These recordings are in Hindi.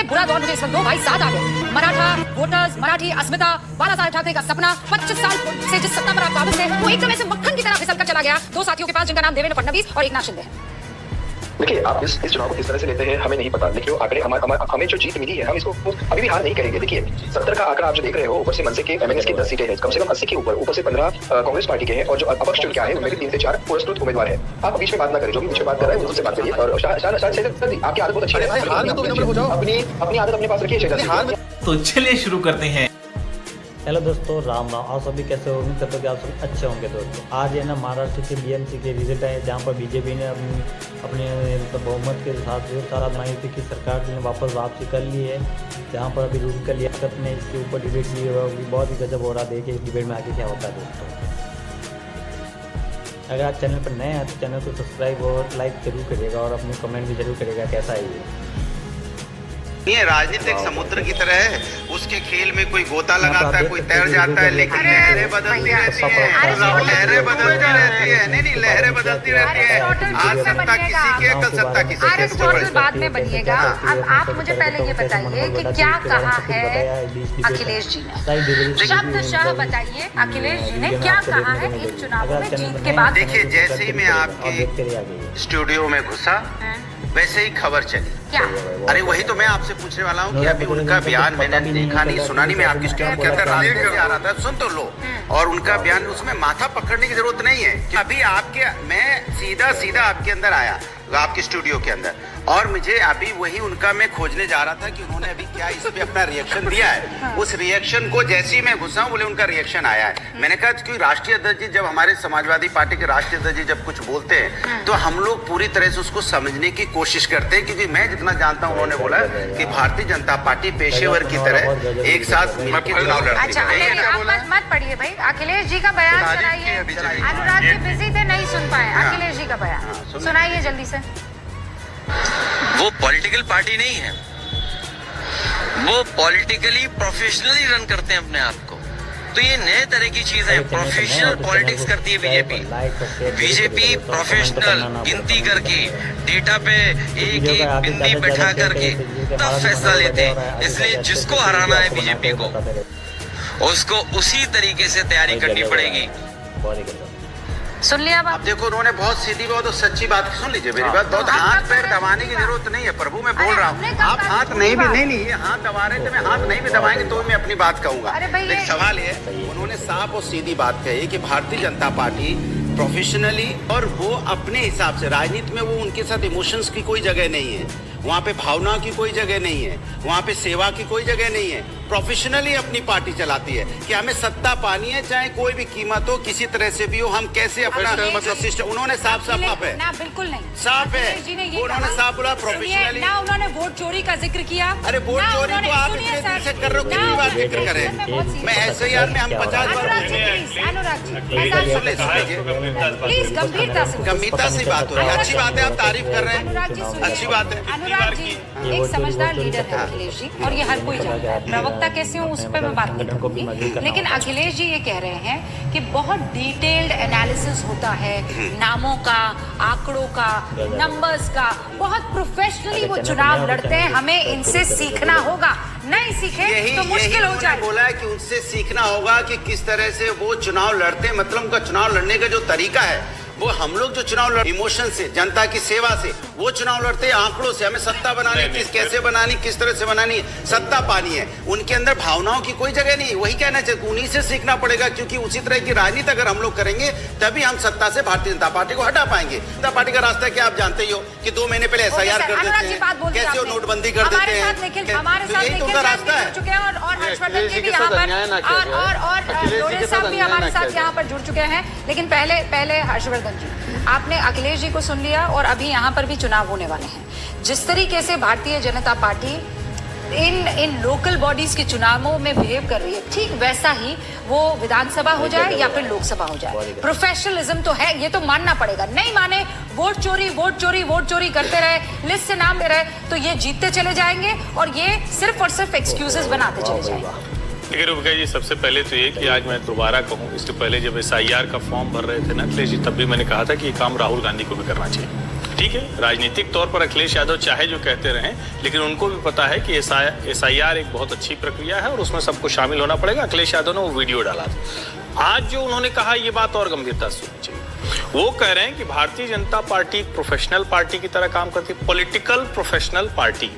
बुरा दौर मुझे इस वक्त दो भाई साथ आ गए। मराठा वोटर्स, मराठी अस्मिता, बाला साहेब ठाकरे का सपना 25 साल से जिस सत्ता पर आप काबू थे वो एकदम ऐसे मक्खन की तरह फिसल कर चला गया दो साथियों के पास जिनका नाम देवेंद्र फडणवीस और एकनाथ शिंदे है। देखिए, आप इस चुनाव को किस तरह से लेते हैं हमें नहीं पता, लेकिन आंकड़े हमें जो जीत मिली है हम इसको अभी भी हार नहीं करेंगे। देखिए 70 का आंकड़ा आप जो देख रहे हो, ऊपर से मनसे के एमएनएस की 10 सीटें हैं, कम से कम 80 के ऊपर से 15 कांग्रेस पार्टी के हैं और जो अपक्ष चुन के आए उनमें भी 3 से 4 पुरस्कृत उम्मीदवार हैं। आप बीच में बात ना करें, जो भी बीच में बात कर रहे हैं उनसे बात करिए और आपकी आदत बहुत अच्छी है, अपनी आदत अपने पास रखिए। तो चलिए शुरू करते हैं। हेलो दोस्तों, राम राम। आप सभी कैसे हो? उम्मीद करते हो कि आप सभी अच्छे होंगे। दोस्तों आज है ना महाराष्ट्र के बीएमसी के रिजल्ट है, जहाँ पर बीजेपी ने अपने बहुमत के साथ जो सारा मायावती की सरकार ने वापस वापसी कर ली है, जहाँ पर अभी रूल कर लिया ने इसके ऊपर डिबेट की है। बहुत ही गजब हो रहा है, देखिए इस डिबेट में आगे क्या होता है। दोस्तों अगर आप चैनल पर नए हैं तो चैनल को सब्सक्राइब और लाइक जरूर करिएगा और अपने कमेंट भी जरूर करिएगा कैसा है ये। राजनीति एक समुद्र की तरह है, उसके खेल में कोई गोता लगाता है, कोई तैर जाता है, लेकिन लहरें बदलती रहती है, लहरें बदलती रहती है। नहीं लहरें बदलती रहती है। आज सत्ता किसी की है, कल सत्ता किसी की अरिस्टोटल बाद में बनिएगा। अब आप मुझे पहले ये बताइए कि क्या कहा है अखिलेश जी ने, शब्दशः बताइए अखिलेश जी ने क्या कहा है एक चुनाव में जीत के बाद। देखिए, जैसे ही मैं आपके स्टूडियो में घुसा वैसे ही खबर चली। क्या? अरे वही तो मैं आपसे पूछने वाला हूँ कि अभी उनका बयान मैंने देखा नहीं, सुना नहीं। मैं आपकी स्टूडियो के अंदर राजनीति आ रहा था, सुन तो लो। और उनका बयान, उसमें माथा पकड़ने की जरूरत नहीं है। अभी मैं सीधा आपके अंदर आया, आपके स्टूडियो के अंदर, और मुझे अभी वही उनका मैं खोजने जा रहा था कि उन्होंने अभी क्या इस पे अपना रिएक्शन दिया है। उस रिएक्शन को जैसे ही मैं घुसा बोले उनका रिएक्शन आया है। मैंने कहा कि राष्ट्रीय अध्यक्ष जी, जब हमारे समाजवादी पार्टी के राष्ट्रीय अध्यक्ष जी जब कुछ बोलते हैं तो हम लोग पूरी तरह से उसको समझने की कोशिश करते हैं, क्योंकि मैं जितना जानता हूँ उन्होंने बोला कि भारतीय जनता पार्टी पेशेवर की तरह एक साथ मिलकर चुनाव लड़ती है। मत पढ़िए भाई, अखिलेश जी का बयान सुनाइए। अनुराग जी बिजी थे, नहीं सुन पाए अखिलेश जी का बयान, सुनाइए जल्दी से। वो पॉलिटिकल पार्टी नहीं है, वो पॉलिटिकली प्रोफेशनली रन करते हैं अपने आप को। तो ये नए तरह की चीज है, प्रोफेशनल पॉलिटिक्स करती है बीजेपी। बीजेपी प्रोफेशनल गिनती करके डेटा पे एक बिंदी बैठा करके तब फैसला लेते हैं। इसलिए जिसको हराना है बीजेपी को, उसको उसी तरीके से तैयारी करनी पड़ेगी। सुन लिया बात? अब देखो, उन्होंने बहुत सीधी बात और सच्ची बात सुन लीजिए मेरी बात। बहुत हाथ पैर दबाने की जरूरत नहीं है प्रभु, मैं बोल रहा हूँ। आप हाथ नहीं ये हाथ दबा रहे थे, मैं हाथ नहीं भी दबाएंगे तो मैं अपनी बात कहूंगा। लेकिन सवाल ये, उन्होंने साफ और सीधी बात कही कि भारतीय जनता पार्टी प्रोफेशनली, और वो अपने हिसाब से राजनीति में, वो उनके साथ इमोशंस की कोई जगह नहीं है, वहाँ पे भावना की कोई जगह नहीं है, वहाँ पे सेवा की कोई जगह नहीं है। प्रोफेशनली अपनी पार्टी चलाती है कि हमें सत्ता पानी है, चाहे कोई भी कीमत हो, किसी तरह से भी हो, हम कैसे अपना सिस्टम। उन्होंने साफ है ना, बिल्कुल नहीं साफ है। उन्होंने साफ बोला प्रोफेशनली ना। उन्होंने वोट चोरी का जिक्र किया। अरे वोट चोरी तो आप इतने दिन से कर रहे हो, कितनी बार जिक्र करें। मैं ऐसे यार में हम 50 बार प्लीज गंभीरता से बात हो रही है। अच्छी बात है, आप तारीफ कर रहे हैं, अच्छी बात है। अनुराग जी एक समझदार लीडर है अखिलेश जी, और ये हर कोई जानता है। प्रवक्ता कैसे हो उस पर मैं बात नहीं करूंगी, लेकिन अखिलेश जी ये कह रहे हैं कि बहुत डिटेल्ड एनालिसिस होता है नामों का, आंकड़ों का, नंबर्स का। बहुत प्रोफेशनली वो चुनाव लड़ते हैं, हमें इनसे सीखना होगा। नहीं सीखे तो मुश्किल हो जाए। बोला है कि उनसे सीखना होगा कि किस तरह से वो चुनाव लड़ते हैं। मतलब उनका चुनाव लड़ने का जो तरीका है, वो हम लोग जो चुनाव लड़ इमोशन से, जनता की सेवा से वो चुनाव लड़ते हैं, आंकड़ों से। हमें सत्ता बनानी, कैसे बनानी, किस तरह से बनानी, सत्ता पानी है। उनके अंदर भावनाओं की कोई जगह नहीं। वही कहना चाहिए, उन्हीं से सीखना पड़ेगा, क्योंकि उसी तरह की राजनीति अगर हम लोग करेंगे तभी हम सत्ता से भारतीय जनता पार्टी को हटा पाएंगे। जनता पार्टी का रास्ता क्या आप जानते ही हो कि 2 महीने पहले SIR कर देते हैं, कैसे वो नोटबंदी कर देते हैं। यही तो उनका रास्ता है। और हर्षवर्धन जी भी यहाँ पर, और लोरे साहब भी हमारे साथ यहाँ पर जुड़ चुके हैं। लेकिन पहले हर्षवर्धन जी, आपने अखिलेश जी को सुन लिया और अभी यहाँ पर भी चुनाव होने वाले हैं। जिस तरीके से भारतीय जनता पार्टी इन लोकल बॉडीज के चुनावों में बिहेव कर रही है, ठीक वैसा ही वो विधानसभा हो जाए या फिर लोकसभा हो जाए। प्रोफेशनलिज्म तो है, ये तो मानना पड़ेगा। नहीं माने, वोट चोरी करते रहे, लिस्ट से नाम ले रहे, तो ये जीतते चले जाएंगे और ये सिर्फ और सिर्फ एक्सक्यूजेस बनाते चले जाएंगे। देखिए रुपया जी, सबसे पहले तो ये कि आज मैं दोबारा कहूँ, इससे पहले जब SIR का फॉर्म भर रहे थे ना अखिलेश जी, तब भी मैंने कहा था कि ये काम राहुल गांधी को भी करना चाहिए। ठीक है, राजनीतिक तौर पर अखिलेश यादव चाहे जो कहते रहें, लेकिन उनको भी पता है कि SIR एक बहुत अच्छी प्रक्रिया है और उसमें सबको शामिल होना पड़ेगा। अखिलेश यादव ने वो वीडियो डाला था। आज जो उन्होंने कहा, ये बात और गंभीरता से सुननी चाहिए। वो कह रहे हैं कि भारतीय जनता पार्टी एक प्रोफेशनल पार्टी की तरह काम करती है, पॉलिटिकल प्रोफेशनल पार्टी।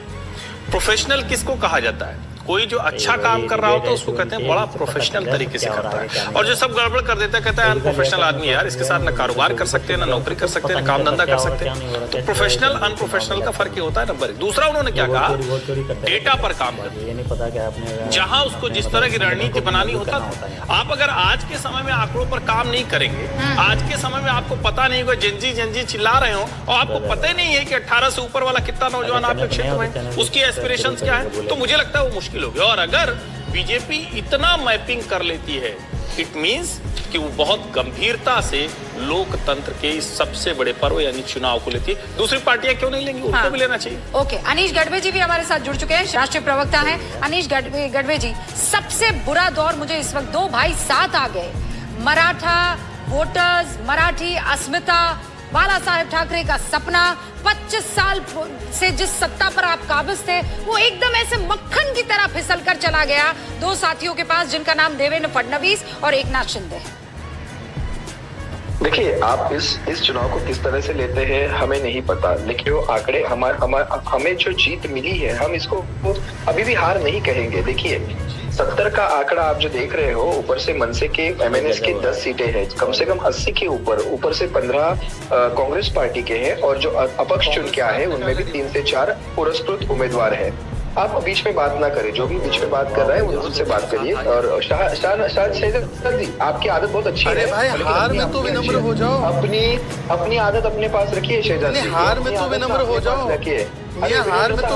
प्रोफेशनल किसको कहा जाता है? कोई जो अच्छा काम कर रहा हो तो उसको कहते हैं बड़ा प्रोफेशनल तरीके से करता है, और जो सब गड़बड़ कर देता है कहता है अनप्रोफेशनल आदमी है यार, इसके साथ ना कारोबार कर सकते हैं, ना नौकरी कर सकते हैं, ना काम धंधा कर सकते हैं। तो प्रोफेशनल अनप्रोफेशनल का फर्क ये होता है। नंबर एक। दूसरा, उन्होंने क्या कहा, डेटा पर काम करना, जहां उसको जिस तरह की रणनीति बनानी होता है। आप अगर आज के समय में आंकड़ों पर काम नहीं करेंगे, आज के समय में आपको पता नहीं होगा, जेनजी चिल्ला रहे हो और आपको पता ही नहीं है कि 18 से ऊपर वाला कितना नौजवान आपके क्षेत्र में, उसकी एस्पिरेशंस क्या है, तो मुझे लगता है वो मुश्किल होगी। और अगर बीजेपी इतना मैपिंग कर लेती है, इट मींस कि वो बहुत गंभीरता से लोकतंत्र के इस सबसे बड़े पर्व यानी चुनाव को लेती है। दूसरी पार्टियां क्यों नहीं लेंगी? उनको भी लेना चाहिए। ओके, अनीश गढ़वे जी भी हमारे साथ जुड़ चुके हैं, राष्ट्रीय प्रवक्ता हैं। अनीश गढ़वे जी, सबसे बुरा दौर मुझे इस वक्त, दो भाई साथ आ गए, मराठा वोटर्स, मराठी अस्मिता, बाला साहेब ठाकरे का सपना, 25 साल से जिस सत्ता पर आप काबिज थे, वो एकदम ऐसे मक्खन की तरह फिसल कर चला गया दो साथियों के पास, जिनका नाम देवेंद्र फडणवीस और एकनाथ शिंदे है। देखिए, आप इस चुनाव को किस तरह से लेते हैं हमें नहीं पता, लेकिन वो आंकड़े हमें जो जीत मिली है, हम इसको अभी भी हार नहीं कहेंगे। देखिए, 70 का आंकड़ा आप जो देख रहे हो, ऊपर से मनसे के MNS की 10 सीटें हैं, कम से कम 80 के ऊपर से 15 कांग्रेस पार्टी के हैं, और जो अपक्ष चुन के आए उनमें भी 3 से 4 पुरस्कृत उम्मीदवार हैं। आप बीच में बात ना करें, जो भी बीच में बात कर रहा है उनसे बात करिए। और शायद जी, आपकी आदत बहुत अच्छी है। अरे भाई, हार में तो विनम्र हो जाओ। अपनी आदत अपने पास रखिए शहजाद जी। हार में तो विनम्र हो जाओ। रखिए, हार में तो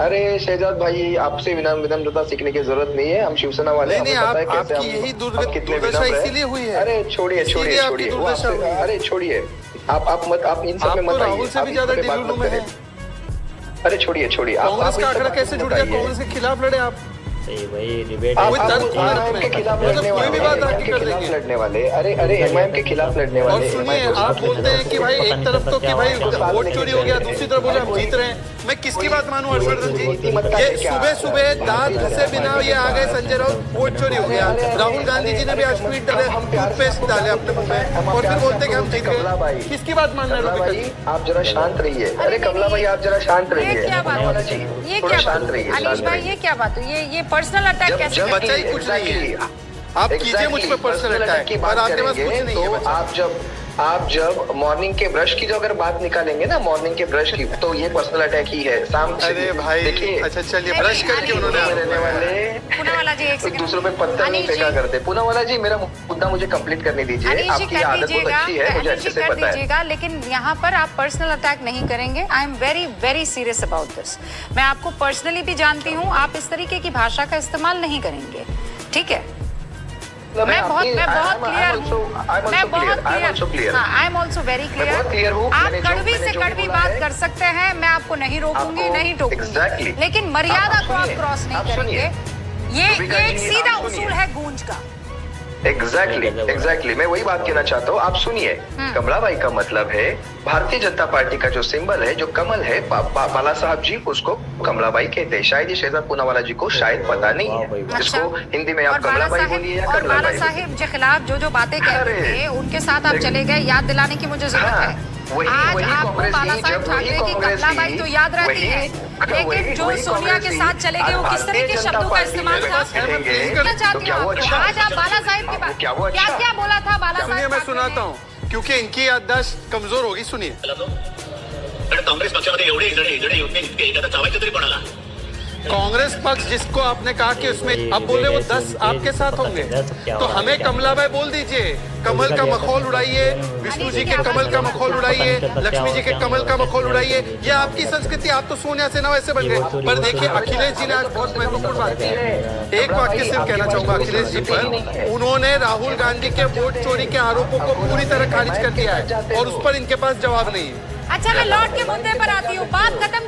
अरे शहजाद भाई, आपसे विनम्रता सीखने की जरूरत नहीं है। हम शिवसेना वाले, नहीं, आपकी यही दुर्दशा इसीलिए हुई है। अरे छोड़िए, अरे छोड़िए, आप इन सब में मत आइए। राहुल से भी ज्यादा दिलुलू में है। अरे छोड़िए, कांग्रेस का आंकड़ा कैसे जुड़ गया? कांग्रेस के खिलाफ लड़े आप। MIM के खिलाफ लड़ने वाले, अरे MIM के खिलाफ लड़ने वाले। और सुनिए, आप बोलते हैं कि भाई एक तरफ तो कि भाई वोट चोरी हो गया, दूसरी तरफ बोले हम जीत रहे हैं। मैं किसकी बात मानूं हर्षवर्धन जी? ये सुबह दांत घसे बिना ये आ गए संजय राउत, वोट चोरी हो गया। राहुल गांधी जी ने भी आज ट्वीट डाले, टूथपेस्ट डाले अपने मुंह में, और फिर बोलते कि हम जीत गए। किसकी बात मानना है? आप जरा शांत रहिए। अरे कमला भाई, आप जरा शांत रहिए। ये क्या बात है अनीश भाई, ये क्या बात है? ये पर्सनल अटैक कैसे? बच्चा ही कुछ नहीं है। आप कीजिए मुझ पे पर्सनल अटैक, और आपके पास कुछ नहीं है। आप जब मॉर्निंग के ब्रश की जो अगर बात निकालेंगे ना, मॉर्निंग के ब्रश की, तो ये पर्सनल अटैक ही है। अरे भाई, देखिए, अच्छा चलिए, ब्रश करके उन्होंने रहने वाले पूनावाला जी एक सेकंड, दूसरों पे पत्थर नहीं फेंका करते। पूनावाला जी, मेरा मुद्दा मुझे कंप्लीट करने दीजिए। आपकी आदत बहुत अच्छी है, मुझे अच्छे से पता है। लेकिन यहाँ पर आप पर्सनल अटैक नहीं करेंगे। I am very very serious about this. मैं आपको पर्सनली भी जानती हूँ, आप इस तरीके की भाषा का इस्तेमाल नहीं करेंगे, ठीक है? मैं बहुत क्लियर हूँ। I am also very clear. आप कड़वी से कड़वी बात कर सकते हैं, मैं आपको नहीं रोकूंगी, नहीं टोकूंगी, लेकिन मर्यादा को आप क्रॉस नहीं करेंगे। ये एक सीधा उसूल है गूंज का। एग्जैक्टली, मैं वही बात कहना चाहता हूँ। आप सुनिए, कमला बाई का मतलब है भारतीय जनता पार्टी का जो सिंबल है, जो कमल है, बाला साहब जी उसको कमला बाई कहते हैं। शायद ये शहजाद पूनावाला जी को शायद पता नहीं है। इसको हिंदी में आप कमला बाई बोलिए या कमला बाई। बाला साहेब के खिलाफ जो बातें कह रहे थे, उनके साथ आप चले गए, याद दिलाने की मुझे जरूरत है। आज आपको बाला साहेब ठाकरे की कमला बाई तो याद रहती है, लेकिन जो सोनिया के साथ चले गए, वो किस तरह के शब्दों का इस्तेमाल था? आज आप बाला साहेब की बात, क्या बोला था बाला साहेब? मैं सुनाता हूँ, क्योंकि इनकी याददाश्त कमजोर होगी। सुनिए, काँग्रेस पक्षामध्ये एवढे इजडे होते इतके एखादा चावायचं तरी कोणाला? कांग्रेस पक्ष जिसको आपने कहा कि उसमें अब बोले वो 10 आपके साथ होंगे, तो हमें कमला बाई बोल दीजिए। कमल का मखौल उड़ाइए, विष्णु जी के कमल का मखौल उड़ाइए, लक्ष्मी जी के कमल का मखौल उड़ाइए। ये आपकी संस्कृति। आप तो सोनिया सेना वैसे बन गए। पर देखिए, अखिलेश जी ने आज बहुत महत्वपूर्ण बात की। एक वाक्य सिर्फ कहना चाहूंगा अखिलेश जी पर, उन्होंने राहुल गांधी के वोट चोरी के आरोपों को पूरी तरह खारिज कर दिया है, और उस पर इनके पास जवाब नहीं है। अच्छा, मैं लौट के मुद्दे पर आती हूँ, बात खत्म।